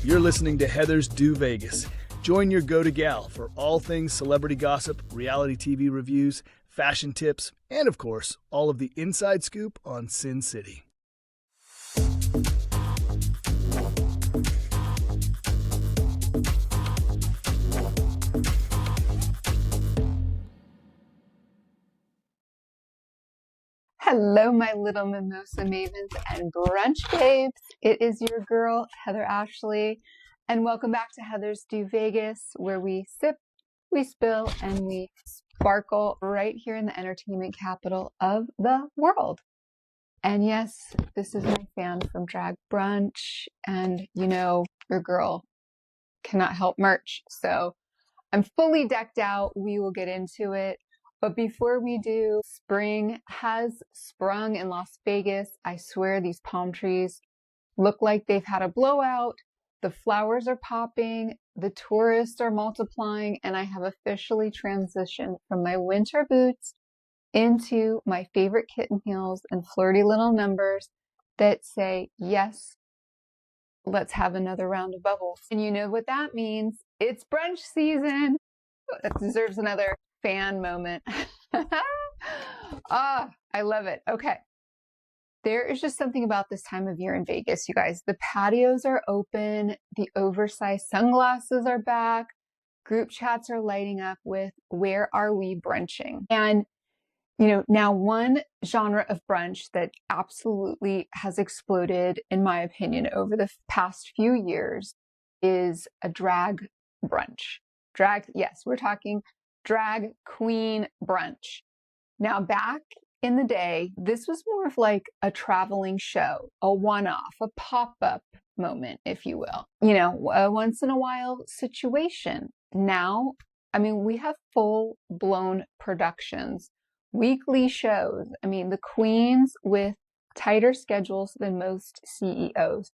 You're listening to Heathers Deux Vegas. Join your go-to gal for all things celebrity gossip, reality TV reviews, fashion tips, and of course, all of the inside scoop on Sin City. Hello, my little mimosa mavens and brunch babes. It is your girl, Heather Ashley, and welcome back to Heathers Deux Vegas, where we sip, we spill, and we sparkle right here in the entertainment capital of the world. And yes, this is my fan from Drag Brunch, and you know, your girl cannot help merch. So I'm fully decked out. We will get into it. But before we do, spring has sprung in Las Vegas. I swear these palm trees look like they've had a blowout. The flowers are popping, the tourists are multiplying, and I have officially transitioned from my winter boots into my favorite kitten heels and flirty little numbers that say, yes, let's have another round of bubbles. And you know what that means. It's brunch season. That deserves another fan moment. I love it. Okay. There is just something about this time of year in Vegas, you guys. The patios are open. The oversized sunglasses are back. Group chats are lighting up with, where are we brunching? And, you know, now one genre of brunch that absolutely has exploded, in my opinion, over the past few years is a drag brunch. Drag, yes, we're talking drag queen brunch. Now, back in the day, this was more of like a traveling show, a one-off, a pop-up moment, if you will. You know, a once in a while situation. Now, I mean, we have full-blown productions, weekly shows. I mean, the queens with tighter schedules than most CEOs.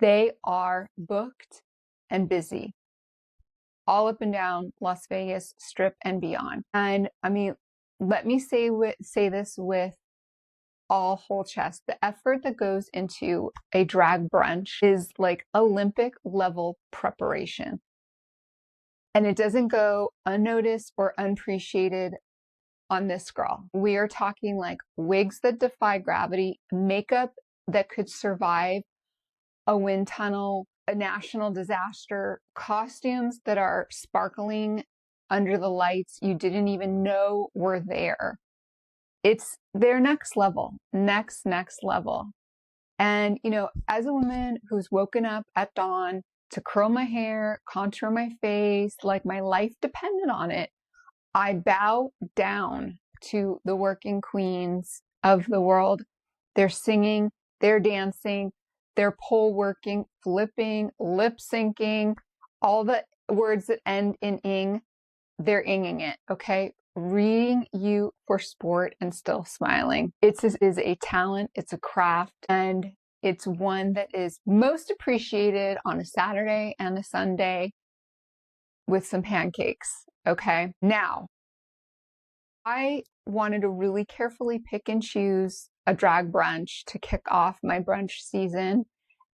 They are booked and busy all up and down Las Vegas Strip and beyond. And I mean, let me say this with all whole chest. The effort that goes into a drag brunch is like Olympic level preparation. And it doesn't go unnoticed or unappreciated on this girl. We are talking like wigs that defy gravity, makeup that could survive a wind tunnel, a national disaster, costumes that are sparkling under the lights you didn't even know were there. It's their next level, next level. And, you know, as a woman who's woken up at dawn to curl my hair, contour my face, like my life depended on it, I bow down to the working queens of the world. They're singing, they're dancing, they're pole working, flipping, lip syncing, all the words that end in ing, they're inging it, okay? Reading you for sport and still smiling. It is a talent, it's a craft, and it's one that is most appreciated on a Saturday and a Sunday with some pancakes, okay? Now, I wanted to really carefully pick and choose a drag brunch to kick off my brunch season.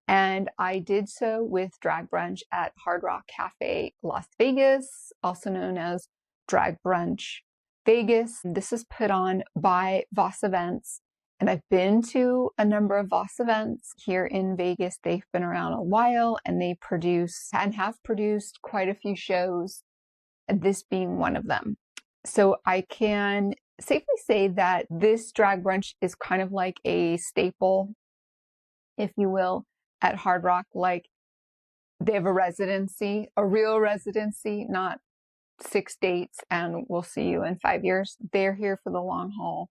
And I did so with Drag Brunch at Hard Rock Cafe, Las Vegas, also known as Drag Brunch Vegas. This is put on by Voss Events. And I've been to a number of Voss events here in Vegas. They've been around a while and they produce and have produced quite a few shows, this being one of them. So I can safely say that this drag brunch is kind of like a staple, if you will, at Hard Rock. Like they have a residency, a real residency, not 6 dates and we'll see you in 5 years. They're here for the long haul.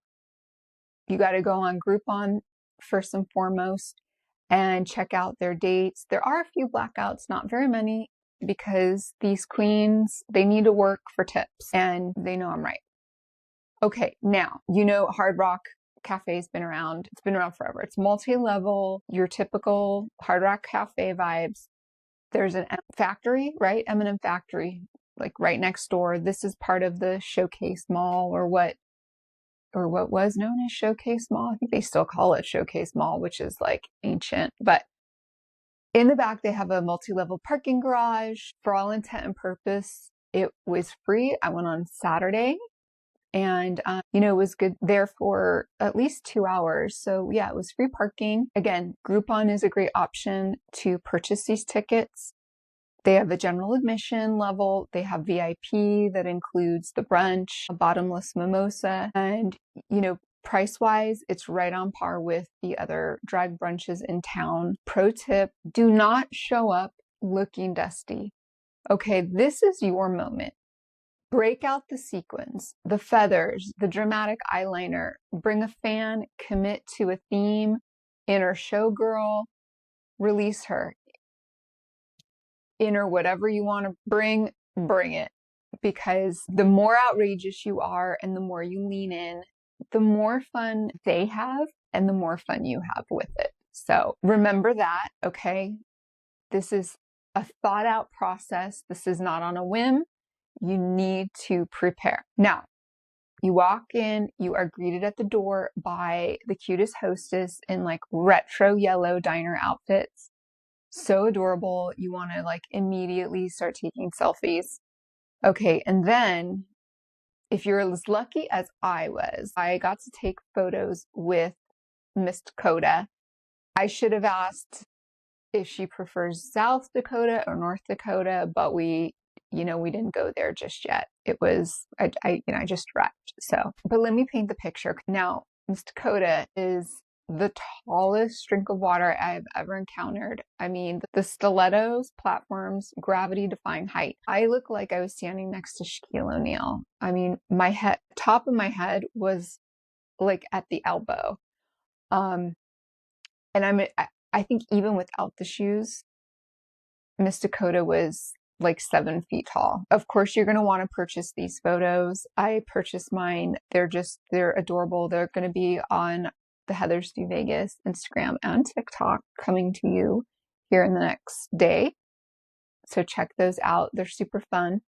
You got to go on Groupon first and foremost and check out their dates. There are a few blackouts, not very many, because these queens, they need to work for tips and they know I'm right. Okay, now, you know, Hard Rock Cafe's been around. It's been around forever. It's multi-level, your typical Hard Rock Cafe vibes. There's an Factory, right? M&M Factory, like right next door. This is part of the Showcase Mall, or what was known as Showcase Mall. I think they still call it Showcase Mall, which is like ancient, but In the back, they have a multi-level parking garage. For all intent and purpose, it was free. I went on Saturday and, it was good there for at least 2 hours. So yeah, it was free parking. Again, Groupon is a great option to purchase these tickets. They have a general admission level. They have VIP that includes the brunch, a bottomless mimosa, and, price-wise, it's right on par with the other drag brunches in town. Pro tip, do not show up looking dusty. Okay, this is your moment. Break out the sequins, the feathers, the dramatic eyeliner, bring a fan, commit to a theme, inner showgirl, release her. Inner whatever you want to bring it. Because the more outrageous you are and the more you lean in, the more fun they have and the more fun you have with it. So remember that, okay? This is a thought out process. This is not on a whim. You need to prepare. Now, you walk in, you are greeted at the door by the cutest hostess in like retro yellow diner outfits. So adorable. You want to like immediately start taking selfies. Okay, and then if you're as lucky as I was, I got to take photos with Miss Dakota. I should have asked if she prefers South Dakota or North Dakota, but we didn't go there just yet. It was, I just wrecked. So, but let me paint the picture. Now, Miss Dakota is the tallest drink of water I've ever encountered. I mean, the stilettos, platforms, gravity-defying height. I look like I was standing next to Shaquille O'Neal. I mean, top of my head was like at the elbow. And I think even without the shoes, Miss Dakota was like 7 feet tall. Of course, you're going to want to purchase these photos. I purchased mine. They're adorable. They're going to be on the Heathers Deux Vegas Instagram and TikTok coming to you here in the next day. So check those out. They're super fun.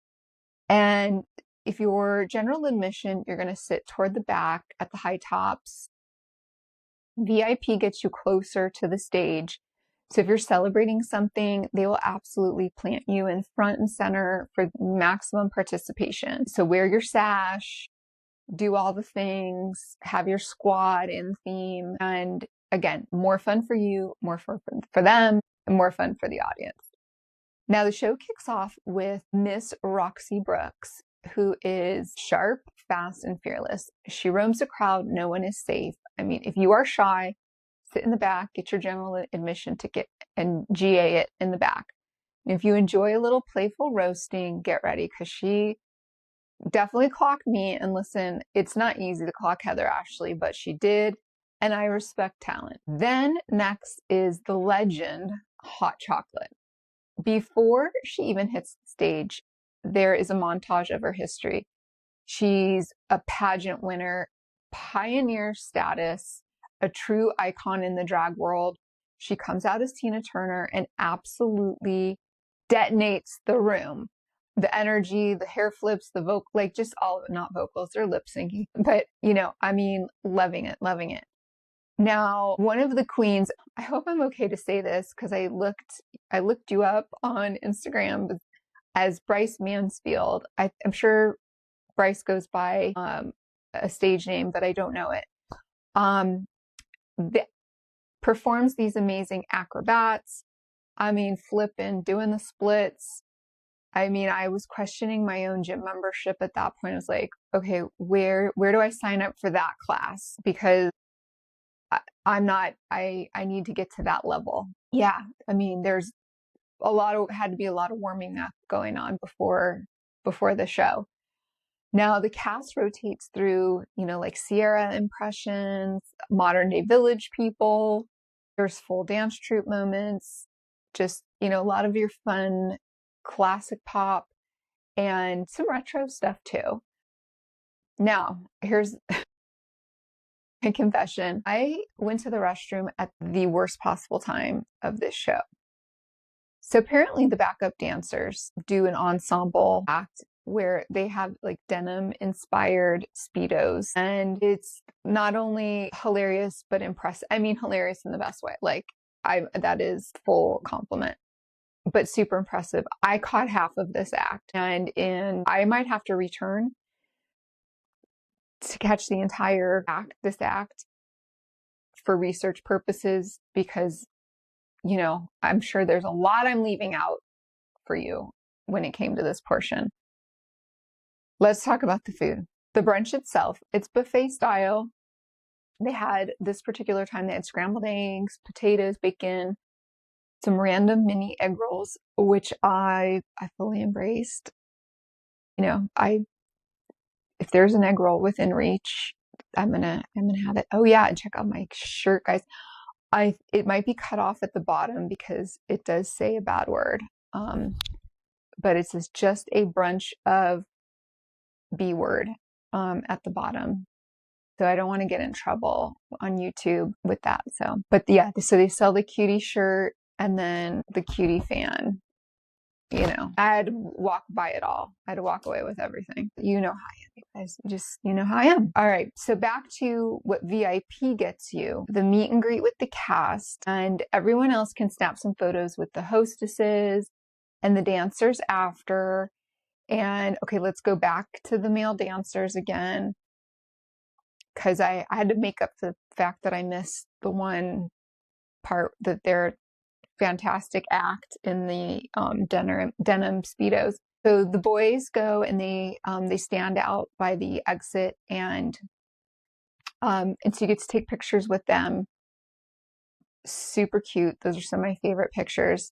And if you're general admission, you're going to sit toward the back at the high tops. VIP gets you closer to the stage. So if you're celebrating something, they will absolutely plant you in front and center for maximum participation. So wear your sash, do all the things, have your squad in theme, and again, more fun for you, more fun for them, and more fun for the audience. Now the show kicks off with Miss Roxy Brooks, who is sharp, fast, and fearless. She roams the crowd. No one is safe. I mean, if you are shy, sit in the back, get your general admission ticket, and GA it in the back. And if you enjoy a little playful roasting, get ready, because she definitely clocked me. And listen, it's not easy to clock Heather Ashley, but she did, and I respect talent. Then next is the legend, Hot Chocolate. Before she even hits the stage, there is a montage of her history. She's a pageant winner, pioneer status, a true icon in the drag world. She comes out as Tina Turner and absolutely detonates the room. The energy, the hair flips, the vocal, like just all of it, not vocals, they're lip syncing. But, loving it. Now, one of the queens, I hope I'm okay to say this because I looked you up on Instagram as Bryce Mansfield. I'm sure Bryce goes by a stage name, but I don't know it. Performs these amazing acrobats. Flipping, doing the splits. I was questioning my own gym membership at that point. I was like, okay, where do I sign up for that class? Because I need to get to that level. Yeah. There's had to be a lot of warming up going on before the show. Now the cast rotates through, like Sierra impressions, modern day village people. There's full dance troupe moments, just, a lot of your fun classic pop and some retro stuff too. Now, here's a confession. I went to the restroom at the worst possible time of this show. So apparently the backup dancers do an ensemble act where they have like denim inspired Speedos. And it's not only hilarious, but impressive. Hilarious in the best way. Like, that is full compliment, but super impressive. I caught half of this act, and I might have to return to catch the entire this act for research purposes, because, you know, I'm sure there's a lot I'm leaving out for you when it came to this portion. Let's talk about the food. The brunch itself, it's buffet style. They had, this particular time, they had scrambled eggs, potatoes, bacon, some random mini egg rolls, which I fully embraced. You know, if there's an egg roll within reach, I'm gonna have it. Oh yeah, and check out my shirt, guys. It might be cut off at the bottom because it does say a bad word. But it says just a brunch of B word at the bottom. So I don't want to get in trouble on YouTube with that. So, but yeah, so they sell the cutie shirt and then the cutie fan. You know, I had to walk by it all. I had to walk away with everything. You know how I am, you guys. You know how I am. All right. So back to what VIP gets you. The meet and greet with the cast, and everyone else can snap some photos with the hostesses and the dancers after. And okay, let's go back to the male dancers again, because I had to make up the fact that I missed the one part that they're fantastic act in the denim Speedos. So the boys go and they stand out by the exit, and so you get to take pictures with them. Super cute. Those are some of my favorite pictures.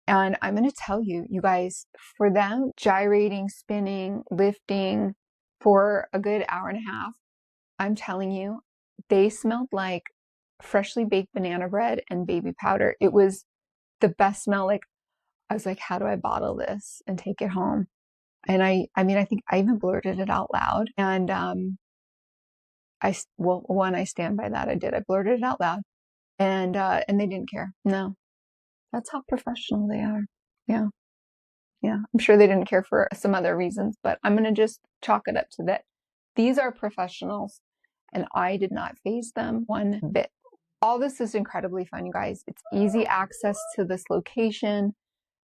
And I'm going to tell you, you guys, for them gyrating, spinning, lifting for a good hour and a half, I'm telling you, they smelled like freshly baked banana bread and baby powder. It was the best smell. Like, I was like, how do I bottle this and take it home? And I think I even blurted it out loud. And I stand by that. I did. I blurted it out loud, and they didn't care. No, that's how professional they are. Yeah. Yeah. I'm sure they didn't care for some other reasons, but I'm going to just chalk it up to that. These are professionals, and I did not faze them one bit. All this is incredibly fun, you guys. It's easy access to this location.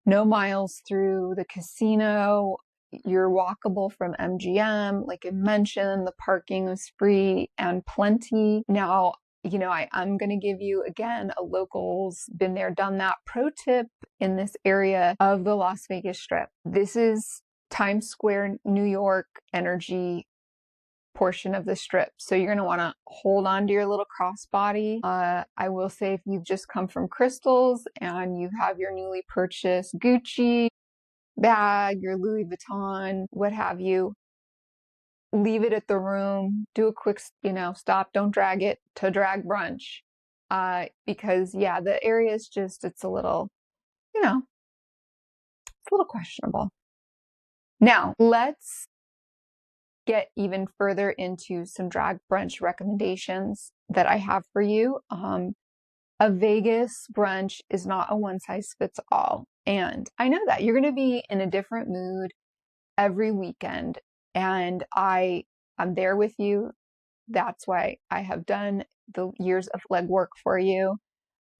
No miles through the casino. You're walkable from MGM. Like I mentioned, the parking was free and plenty. Now, you know, I'm going to give you, again, a locals, been there, done that pro tip in this area of the Las Vegas Strip. This is Times Square, New York energy portion of the strip. So you're going to want to hold on to your little crossbody. I will say, if you've just come from Crystals and you have your newly purchased Gucci bag, your Louis Vuitton, what have you, leave it at the room, do a quick, stop, don't drag it to Drag Brunch. Because yeah, the area is just, it's a little questionable. Now, let's get even further into some Drag Brunch recommendations that I have for you. A Vegas brunch is not a one size fits all. And I know that you're going to be in a different mood every weekend. And I'm there with you. That's why I have done the years of legwork for you.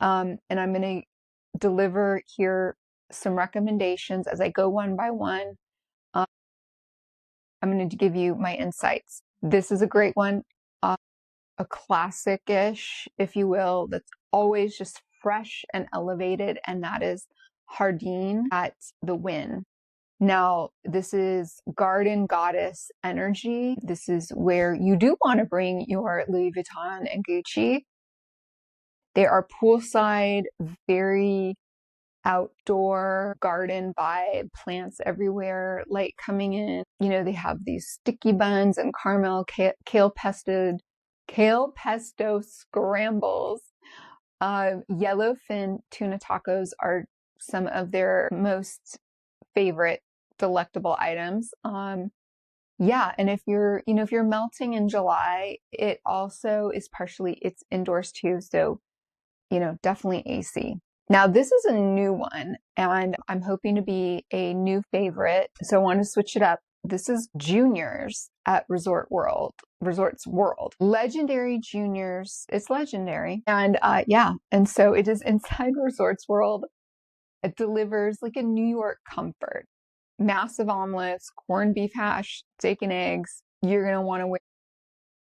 And I'm going to deliver here some recommendations as I go one by one. I'm going to give you my insights. This is a great one, a classic-ish, if you will, that's always just fresh and elevated, and that is Jardin at the Wynn. Now, this is garden goddess energy. This is where you do want to bring your Louis Vuitton and Gucci. They are poolside, very outdoor garden vibe, plants everywhere, light coming in. They have these sticky buns and caramel kale pesto scrambles. Yellowfin tuna tacos are some of their most favorite delectable items. Yeah, and if you're melting in July, it also is it's indoors too, so definitely AC. Now, this is a new one, and I'm hoping to be a new favorite, so I want to switch it up. this is Juniors at Resorts World. Legendary Juniors. It's legendary. And yeah, and so it is inside Resorts World. It delivers like a New York comfort. Massive omelets, corned beef hash, steak and eggs. You're going to want to wear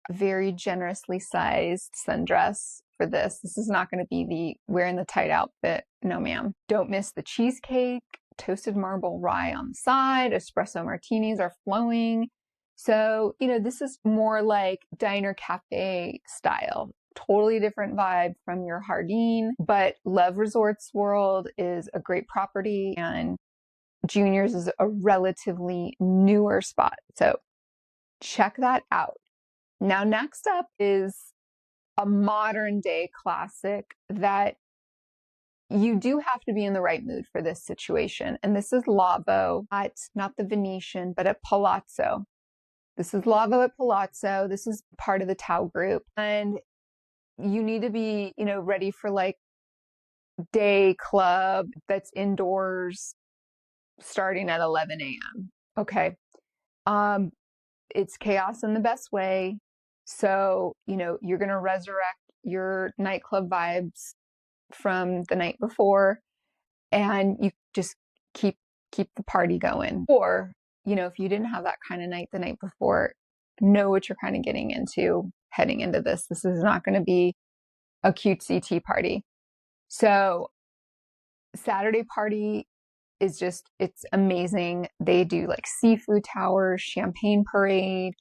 a very generously sized sundress for this. This is not going to be the wearing the tight outfit. No, ma'am. Don't miss the cheesecake, toasted marble rye on the side, espresso martinis are flowing. So, you know, this is more like diner cafe style. Totally different vibe from your Jardin, but love Resorts World is a great property and Juniors is a relatively newer spot. So check that out. Now, next up is a modern day classic that you do have to be in the right mood for this situation. And this is LAVO at, not the Venetian, but at Palazzo. This is LAVO at Palazzo. This is part of the Tao group. And you need to be, you know, ready for like day club that's indoors starting at 11 a.m. Okay. It's chaos in the best way. So, you know, you're going to resurrect your nightclub vibes from the night before and you just keep the party going. Or, you know, if you didn't have that kind of night the night before, know what you're kind of getting into heading into this. This is not going to be a cutesy tea party. So Saturday party is just, it's amazing. They do like seafood towers, champagne parade,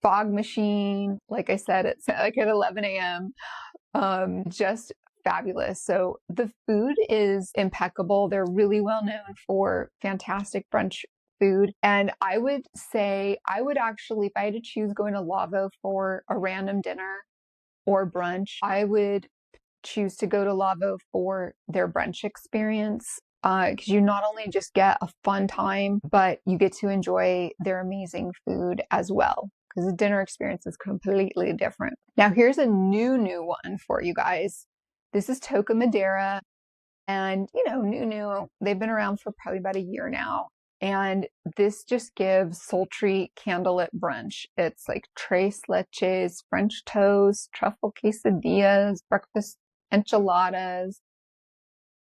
fog machine. Like I said, it's like at 11 a.m. Just fabulous. So the food is impeccable. They're really well known for fantastic brunch food. And I would say, I would actually, if I had to choose going to LAVO for a random dinner or brunch, I would choose to go to LAVO for their brunch experience. Because you not only just get a fun time, but you get to enjoy their amazing food as well. Because the dinner experience is completely different. Now, here's a new one for you guys. This is Toca Madera. And, you know, new. They've been around for probably about a year now. And this just gives sultry candlelit brunch. It's like tres leches, French toast, truffle quesadillas, breakfast enchiladas.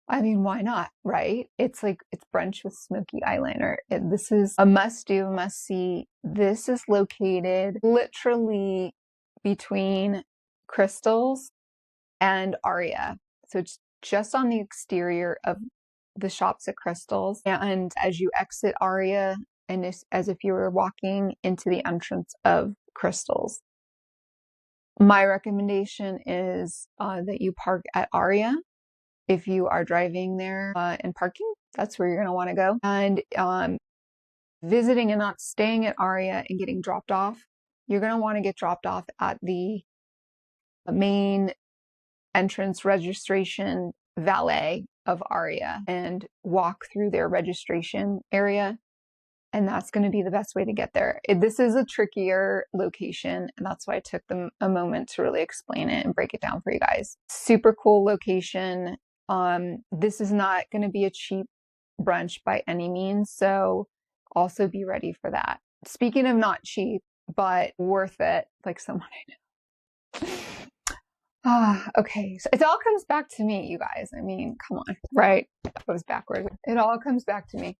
I mean, why not, right? It's like, it's brunch with smoky eyeliner. This is a must do, must see. This is located literally between Crystals and Aria. So it's just on the exterior of the shops at Crystals. And as you exit Aria, and it's as if you were walking into the entrance of Crystals. My recommendation is that you park at Aria. If you are driving there and parking, that's where you're going to want to go. And visiting and not staying at Aria and getting dropped off, you're going to want to get dropped off at the main entrance registration valet of Aria and walk through their registration area. And that's going to be the best way to get there. This is a trickier location, and that's why I took them a moment to really explain it and break it down for you guys. Super cool location. This is not going to be a cheap brunch by any means, so also be ready for that. Speaking of not cheap, but worth it, like someone I know. Okay, so it all comes back to me, you guys. I mean, come on, right? That goes backwards. It all comes back to me.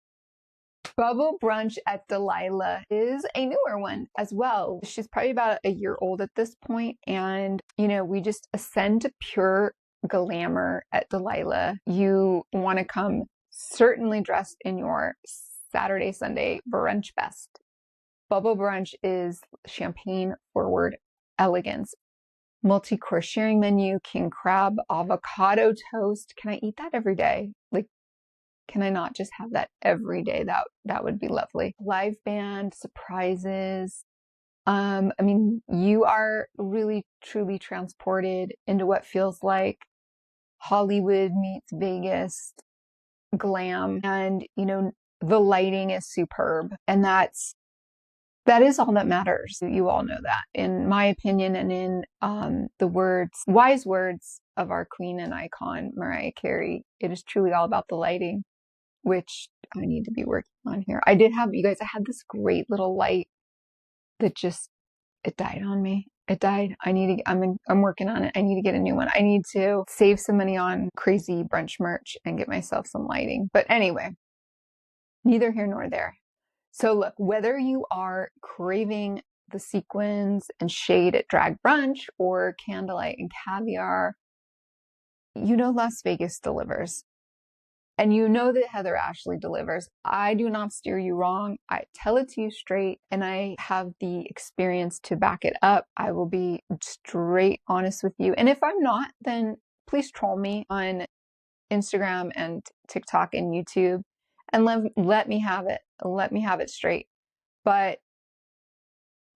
Bubble Brunch at Delilah is a newer one as well. She's probably about a year old at this point, and you know, we just ascend to pure glamour at Delilah. You want to come certainly dressed in your Saturday, Sunday brunch best. Bubble Brunch is champagne forward elegance. Multi-course sharing menu, king crab, avocado toast. Can I eat that every day? Like, can I not just have that every day? That would be lovely. Live band, surprises. I mean, you are really truly transported into what feels like Hollywood meets Vegas glam. And, you know, the lighting is superb. And that is all that matters. You all know that. In my opinion, and in the wise words of our queen and icon, Mariah Carey, it is truly all about the lighting. which I need to be working on here. I did have, you guys, I had this great little light that just, it died on me. It died. I'm working on it. I need to get a new one. I need to save some money on crazy brunch merch and get myself some lighting. But anyway, neither here nor there. So look, whether you are craving the sequins and shade at Drag Brunch or candlelight and caviar, you know Las Vegas delivers. And you know that Heather Ashley delivers. I do not steer you wrong. I tell it to you straight, and I have the experience to back it up. I will be straight honest with you. And if I'm not, then please troll me on Instagram and TikTok and YouTube and let me have it. Let me have it straight. But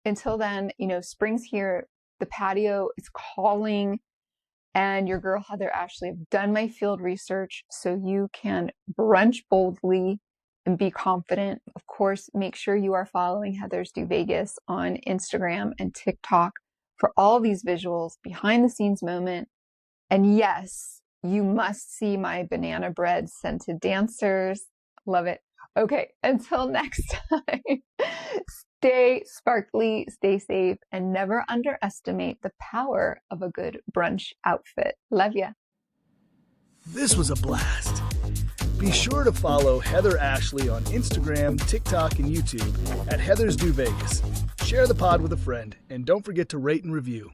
until then, you know, spring's here. The patio is calling. And your girl Heather Ashley have done my field research so you can brunch boldly and be confident. Of course, make sure you are following Heathers Deux Vegas on Instagram and TikTok for all these visuals, behind the scenes moment. And yes, you must see my banana bread scented dancers. Love it. Okay, until next time. Stay sparkly, stay safe, and never underestimate the power of a good brunch outfit. Love ya. This was a blast. Be sure to follow Heather Ashley on Instagram, TikTok, and YouTube at Heathers Deux Vegas. Share the pod with a friend, and don't forget to rate and review.